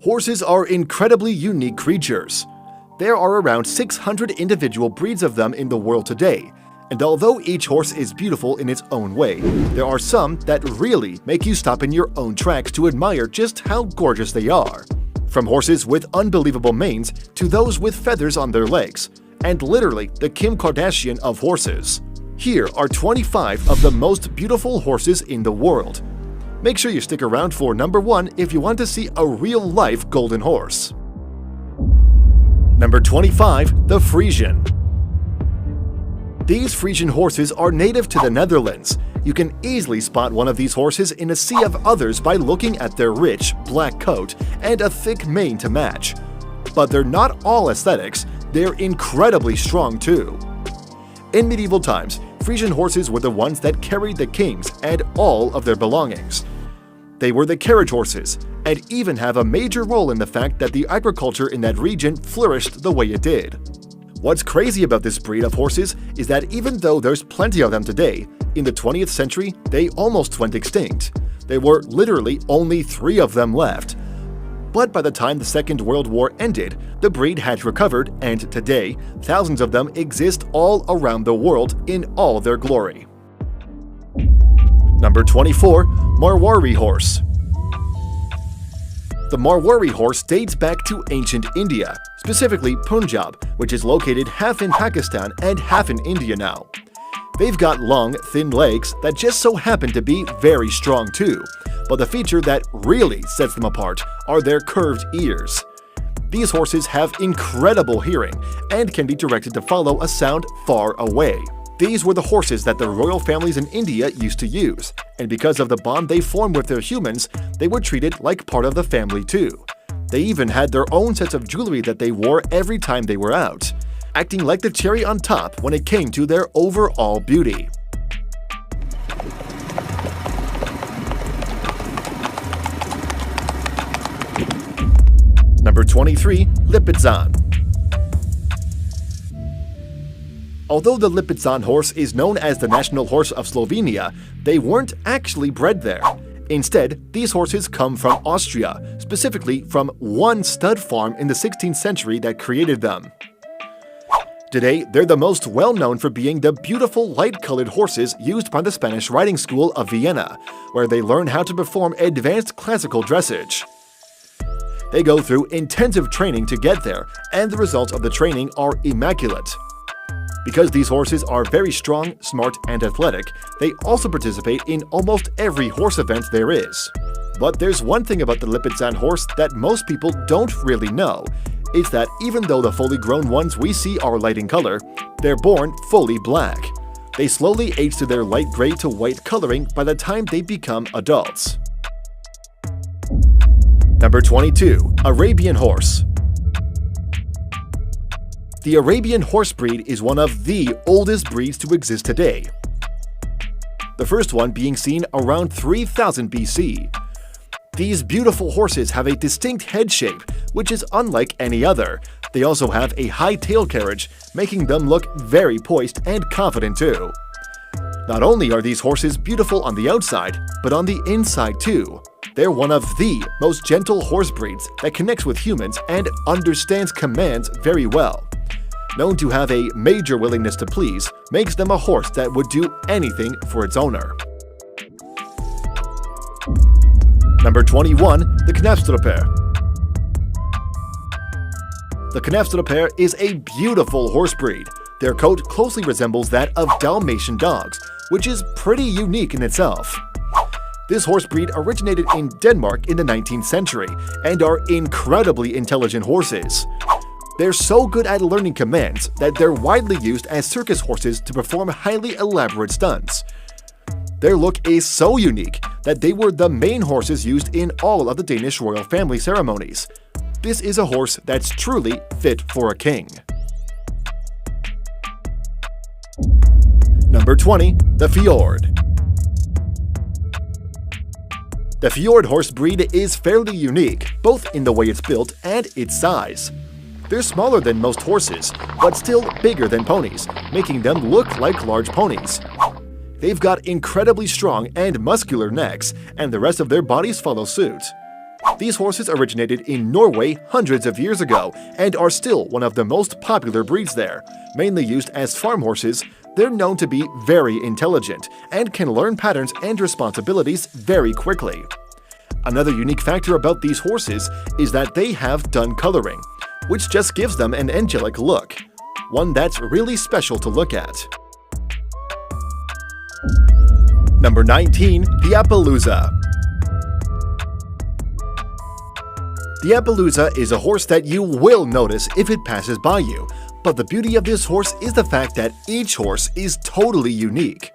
Horses are incredibly unique creatures. There are around 600 individual breeds of them in the world today, and although each horse is beautiful in its own way, there are some that really make you stop in your own tracks to admire just how gorgeous they are. From horses with unbelievable manes to those with feathers on their legs, and literally the Kim Kardashian of horses. Here are 25 of the most beautiful horses in the world. Make sure you stick around for number 1 if you want to see a real-life golden horse. Number 25. The Friesian. These Friesian horses are native to the Netherlands. You can easily spot one of these horses in a sea of others by looking at their rich, black coat and a thick mane to match. But they're not all aesthetics, they're incredibly strong too. In medieval times, Friesian horses were the ones that carried the kings and all of their belongings. They were the carriage horses, and even have a major role in the fact that the agriculture in that region flourished the way it did. What's crazy about this breed of horses is that even though there's plenty of them today, in the 20th century they almost went extinct. There were literally only 3 of them left. But by the time the Second World War ended, the breed had recovered, and today, thousands of them exist all around the world in all their glory. Number 24. Marwari horse. The Marwari horse dates back to ancient India, specifically Punjab, which is located half in Pakistan and half in India now. They've got long, thin legs that just so happen to be very strong too, but the feature that really sets them apart are their curved ears. These horses have incredible hearing and can be directed to follow a sound far away. These were the horses that the royal families in India used to use, and because of the bond they formed with their humans, they were treated like part of the family too. They even had their own sets of jewelry that they wore every time they were out, acting like the cherry on top when it came to their overall beauty. Number 23. Lipizan. Although the Lipizan horse is known as the national horse of Slovenia, they weren't actually bred there. Instead, these horses come from Austria, specifically from one stud farm in the 16th century that created them. Today, they're the most well-known for being the beautiful light-colored horses used by the Spanish riding school of Vienna, where they learn how to perform advanced classical dressage. They go through intensive training to get there, and the results of the training are immaculate. Because these horses are very strong, smart, and athletic, they also participate in almost every horse event there is. But there's one thing about the Lipizan horse that most people don't really know. It's that even though the fully grown ones we see are light in color, they're born fully black. They slowly age to their light gray to white coloring by the time they become adults. Number 22. Arabian horse. The Arabian horse breed is one of the oldest breeds to exist today. The first one being seen around 3000 BC. These beautiful horses have a distinct head shape, which is unlike any other. They also have a high tail carriage, making them look very poised and confident too. Not only are these horses beautiful on the outside, but on the inside too. They're one of the most gentle horse breeds that connects with humans and understands commands very well. Known to have a major willingness to please, makes them a horse that would do anything for its owner. Number 21. The Knafstrupper. The Knafstrupper is a beautiful horse breed. Their coat closely resembles that of Dalmatian dogs, which is pretty unique in itself. This horse breed originated in Denmark in the 19th century and are incredibly intelligent horses. They're so good at learning commands that they're widely used as circus horses to perform highly elaborate stunts. Their look is so unique that they were the main horses used in all of the Danish royal family ceremonies. This is a horse that's truly fit for a king. Number 20. The Fjord. The Fjord horse breed is fairly unique, both in the way it's built and its size. They're smaller than most horses, but still bigger than ponies, making them look like large ponies. They've got incredibly strong and muscular necks, and the rest of their bodies follow suit. These horses originated in Norway hundreds of years ago and are still one of the most popular breeds there. Mainly used as farm horses, they're known to be very intelligent and can learn patterns and responsibilities very quickly. Another unique factor about these horses is that they have dun coloring, which just gives them an angelic look, one that's really special to look at. Number 19. The Appaloosa. The Appaloosa is a horse that you will notice if it passes by you, but the beauty of this horse is the fact that each horse is totally unique.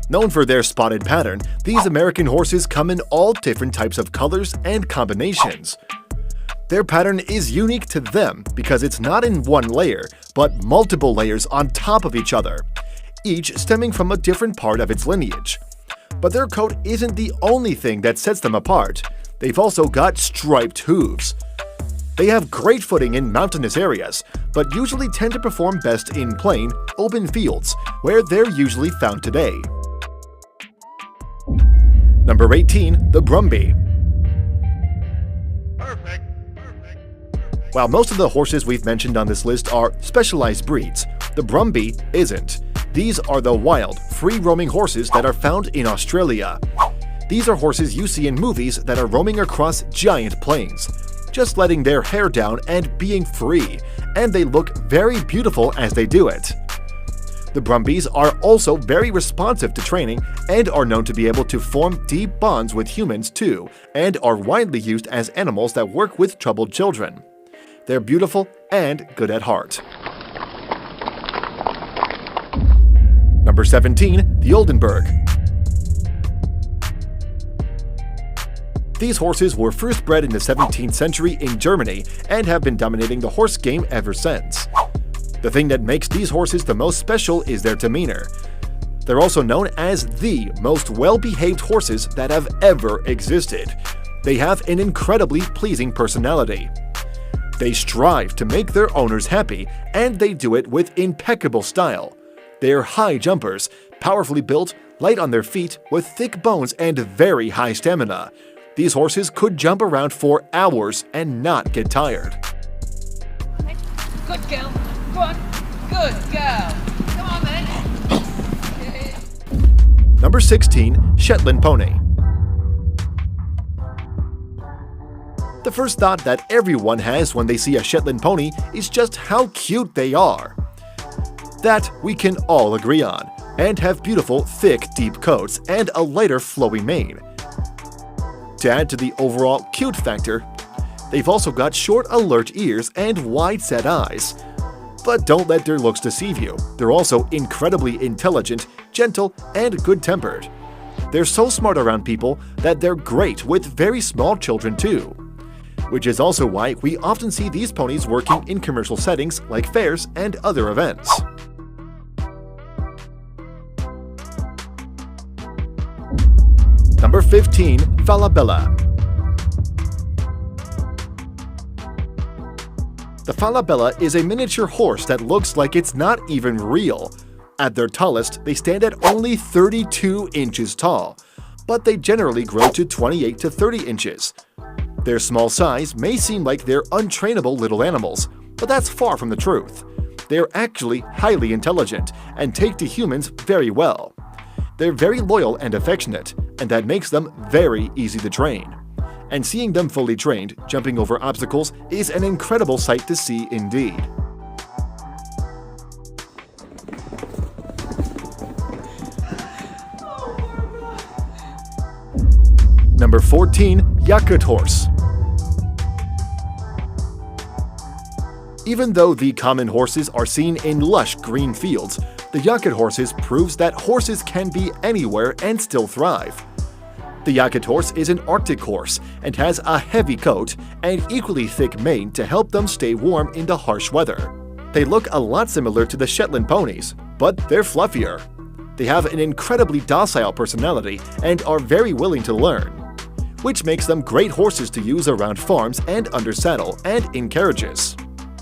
Known for their spotted pattern, these American horses come in all different types of colors and combinations. Their pattern is unique to them because it's not in one layer, but multiple layers on top of each other, each stemming from a different part of its lineage. But their coat isn't the only thing that sets them apart. They've also got striped hooves. They have great footing in mountainous areas, but usually tend to perform best in plain, open fields, where they're usually found today. Number 18. The Brumby. Perfect. While most of the horses we've mentioned on this list are specialized breeds, the Brumby isn't. These are the wild, free-roaming horses that are found in Australia. These are horses you see in movies that are roaming across giant plains, just letting their hair down and being free, and they look very beautiful as they do it. The Brumbies are also very responsive to training and are known to be able to form deep bonds with humans too, and are widely used as animals that work with troubled children. They're beautiful and good at heart. Number 17. The Oldenburg. These horses were first bred in the 17th century in Germany and have been dominating the horse game ever since. The thing that makes these horses the most special is their demeanor. They're also known as the most well-behaved horses that have ever existed. They have an incredibly pleasing personality. They strive to make their owners happy, and they do it with impeccable style. They're high jumpers, powerfully built, light on their feet, with thick bones and very high stamina. These horses could jump around for hours and not get tired. Good girl. Go on. Good girl. Come on then. Number 16. Shetland Pony. The first thought that everyone has when they see a Shetland pony is just how cute they are. That we can all agree on, and have beautiful, thick, deep coats and a lighter, flowy mane. To add to the overall cute factor, they've also got short, alert ears and wide-set eyes. But don't let their looks deceive you. They're also incredibly intelligent, gentle, and good-tempered. They're so smart around people that they're great with very small children too. Which is also why we often see these ponies working in commercial settings like fairs and other events. Number 15. Falabella. The Falabella is a miniature horse that looks like it's not even real. At their tallest, they stand at only 32 inches tall, but they generally grow to 28 to 30 inches. Their small size may seem like they're untrainable little animals, but that's far from the truth. They're actually highly intelligent and take to humans very well. They're very loyal and affectionate, and that makes them very easy to train. And seeing them fully trained, jumping over obstacles, is an incredible sight to see indeed. Number 14. Yakut Horse. Even though the common horses are seen in lush green fields, the Yakut horses proves that horses can be anywhere and still thrive. The Yakut horse is an Arctic horse and has a heavy coat and equally thick mane to help them stay warm in the harsh weather. They look a lot similar to the Shetland ponies, but they're fluffier. They have an incredibly docile personality and are very willing to learn, which makes them great horses to use around farms and under saddle and in carriages.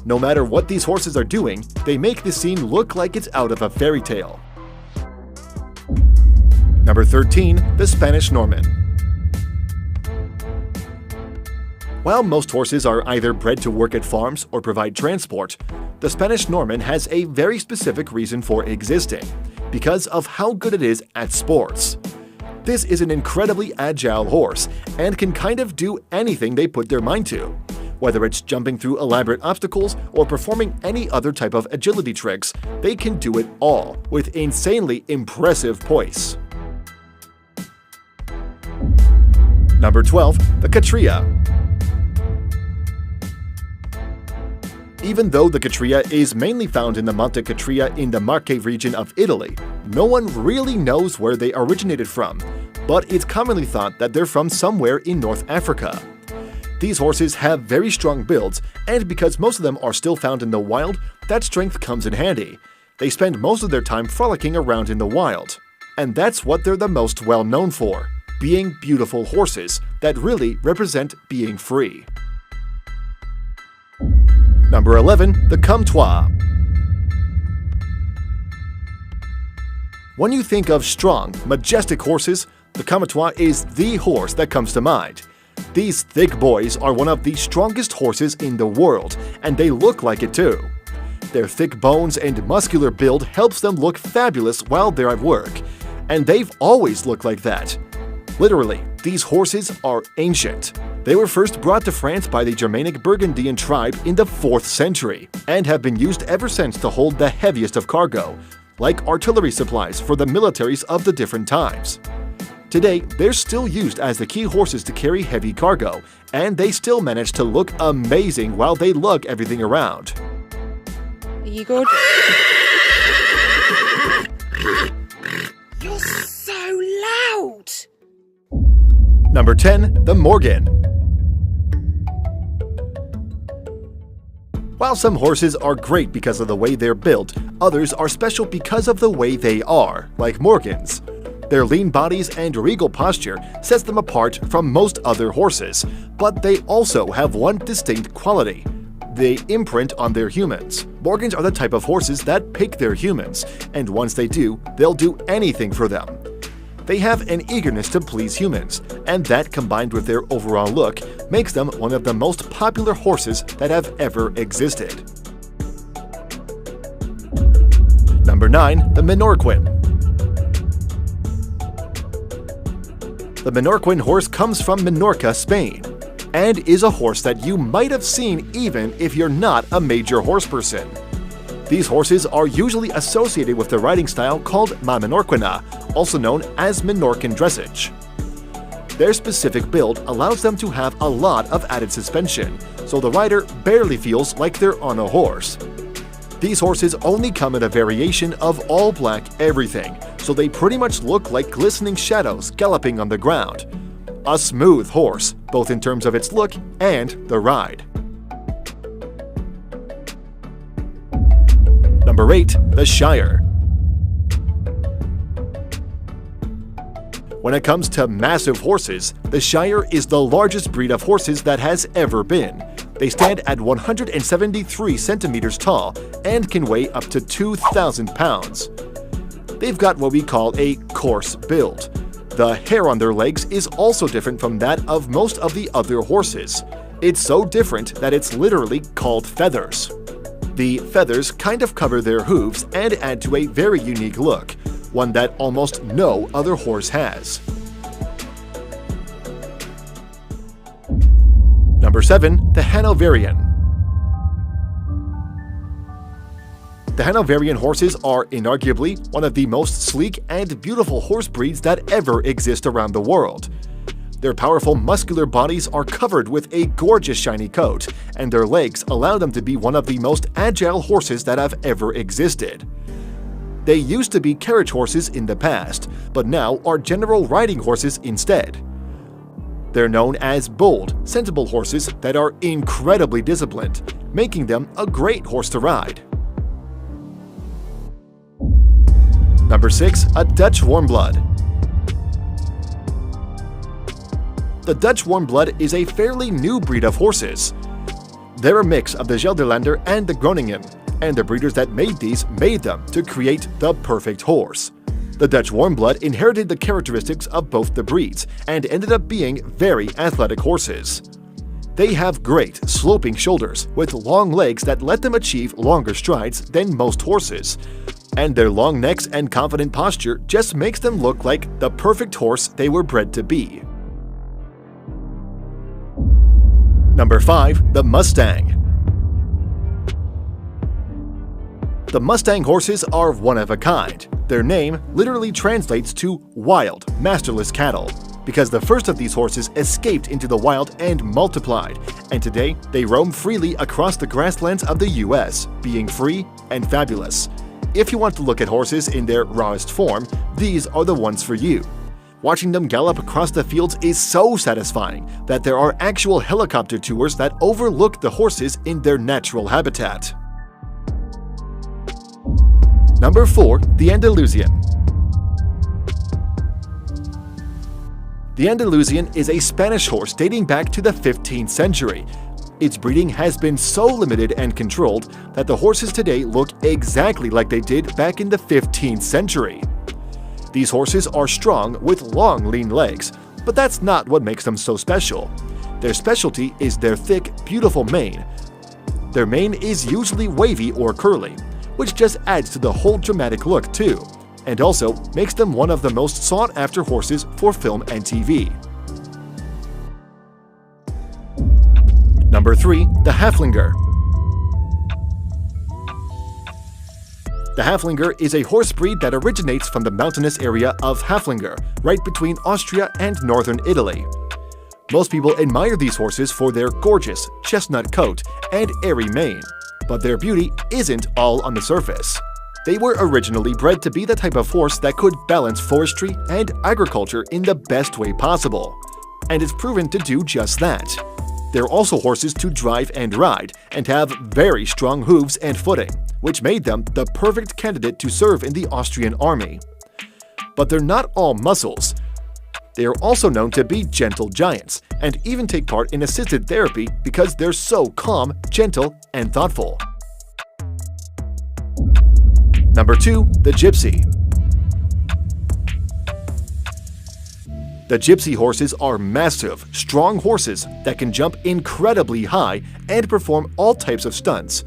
No matter what these horses are doing, they make the scene look like it's out of a fairy tale. Number 13. The Spanish Norman. While most horses are either bred to work at farms or provide transport, the Spanish Norman has a very specific reason for existing, because of how good it is at sports. This is an incredibly agile horse and can kind of do anything they put their mind to. Whether it's jumping through elaborate obstacles or performing any other type of agility tricks, they can do it all with insanely impressive poise. Number 12. The Catria. Even though the Catria is mainly found in the Monte Catria in the Marche region of Italy, no one really knows where they originated from, but it's commonly thought that they're from somewhere in North Africa. These horses have very strong builds, and because most of them are still found in the wild, that strength comes in handy. They spend most of their time frolicking around in the wild. And that's what they're the most well known for, being beautiful horses that really represent being free. Number 11. The Comtois. When you think of strong, majestic horses, the Comtois is the horse that comes to mind. These thick boys are one of the strongest horses in the world, and they look like it too. Their thick bones and muscular build helps them look fabulous while they're at work, and they've always looked like that. Literally, these horses are ancient. They were first brought to France by the Germanic Burgundian tribe in the 4th century, and have been used ever since to hold the heaviest of cargo, like artillery supplies for the militaries of the different times. Today, they're still used as the key horses to carry heavy cargo, and they still manage to look amazing while they lug everything around. Are you good? You're so loud! Number 10. The Morgan. While some horses are great because of the way they're built, others are special because of the way they are, like Morgans. Their lean bodies and regal posture sets them apart from most other horses, but they also have one distinct quality. They imprint on their humans. Morgans are the type of horses that pick their humans, and once they do, they'll do anything for them. They have an eagerness to please humans, and that combined with their overall look makes them one of the most popular horses that have ever existed. Number 9. The Menorquin. The Menorquin horse comes from Minorca, Spain, and is a horse that you might have seen even if you're not a major horse person. These horses are usually associated with the riding style called La Menorquina, also known as Menorcan dressage. Their specific build allows them to have a lot of added suspension, so the rider barely feels like they're on a horse. These horses only come in a variation of all black everything, so they pretty much look like glistening shadows galloping on the ground. A smooth horse, both in terms of its look and the ride. Number 8. The Shire. When it comes to massive horses, the Shire is the largest breed of horses that has ever been. They stand at 173 centimeters tall and can weigh up to 2,000 pounds. They've got what we call a coarse build. The hair on their legs is also different from that of most of the other horses. It's so different that it's literally called feathers. The feathers kind of cover their hooves and add to a very unique look, one that almost no other horse has. Number 7. The Hanoverian. The Hanoverian horses are inarguably one of the most sleek and beautiful horse breeds that ever exist around the world. Their powerful muscular bodies are covered with a gorgeous shiny coat, and their legs allow them to be one of the most agile horses that have ever existed. They used to be carriage horses in the past, but now are general riding horses instead. They're known as bold, sensible horses that are incredibly disciplined, making them a great horse to ride. Number 6. A Dutch Warmblood. The Dutch Warmblood is a fairly new breed of horses. They're a mix of the Gelderlander and the Groningen, and the breeders that made these made them to create the perfect horse. The Dutch Warmblood inherited the characteristics of both the breeds and ended up being very athletic horses. They have great, sloping shoulders with long legs that let them achieve longer strides than most horses. And their long necks and confident posture just makes them look like the perfect horse they were bred to be. Number 5. The Mustang. The Mustang horses are one of a kind. Their name literally translates to wild, masterless cattle, because the first of these horses escaped into the wild and multiplied, and today they roam freely across the grasslands of the US, being free and fabulous. If you want to look at horses in their rawest form, these are the ones for you. Watching them gallop across the fields is so satisfying that there are actual helicopter tours that overlook the horses in their natural habitat. Number 4. The Andalusian. The Andalusian is a Spanish horse dating back to the 15th century. Its breeding has been so limited and controlled that the horses today look exactly like they did back in the 15th century. These horses are strong with long, lean legs, but that's not what makes them so special. Their specialty is their thick, beautiful mane. Their mane is usually wavy or curly, which just adds to the whole dramatic look too, and also makes them one of the most sought-after horses for film and TV. Number 3. The Haflinger. The Haflinger is a horse breed that originates from the mountainous area of Haflinger, right between Austria and northern Italy. Most people admire these horses for their gorgeous chestnut coat and airy mane, but their beauty isn't all on the surface. They were originally bred to be the type of horse that could balance forestry and agriculture in the best way possible, and it's proven to do just that. They're also horses to drive and ride, and have very strong hooves and footing, which made them the perfect candidate to serve in the Austrian army. But they're not all muscles. They are also known to be gentle giants, and even take part in assisted therapy because they're so calm, gentle, and thoughtful. Number 2. The Gypsy. The Gypsy horses are massive, strong horses that can jump incredibly high and perform all types of stunts.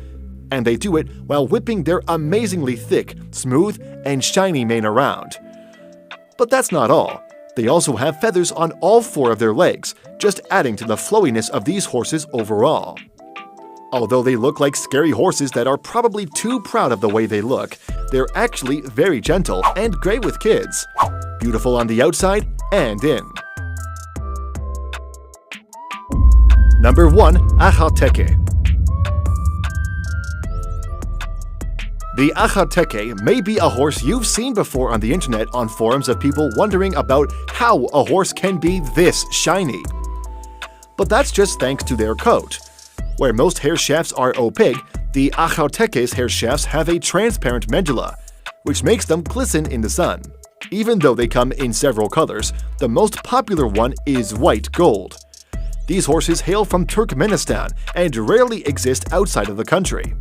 And they do it while whipping their amazingly thick, smooth, and shiny mane around. But that's not all. They also have feathers on all 4 of their legs, just adding to the flowiness of these horses overall. Although they look like scary horses that are probably too proud of the way they look, they're actually very gentle and great with kids. Beautiful on the outside and in. Number 1. Ajateke. The Ajateke may be a horse you've seen before on the internet on forums of people wondering about how a horse can be this shiny. But that's just thanks to their coat. Where most hair shafts are opaque, the Ajateke's hair shafts have a transparent medulla, which makes them glisten in the sun. Even though they come in several colors, the most popular one is white gold. These horses hail from Turkmenistan and rarely exist outside of the country.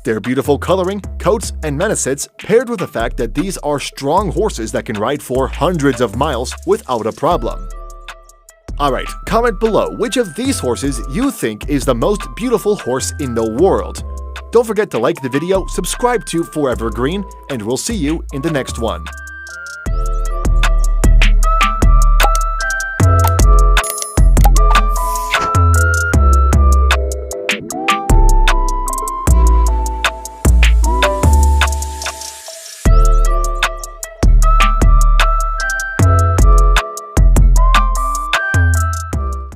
Their beautiful coloring, coats, and manacets paired with the fact that these are strong horses that can ride for hundreds of miles without a problem. Alright, comment below which of these horses you think is the most beautiful horse in the world. Don't forget to like the video, subscribe to Forever Green, and we'll see you in the next one.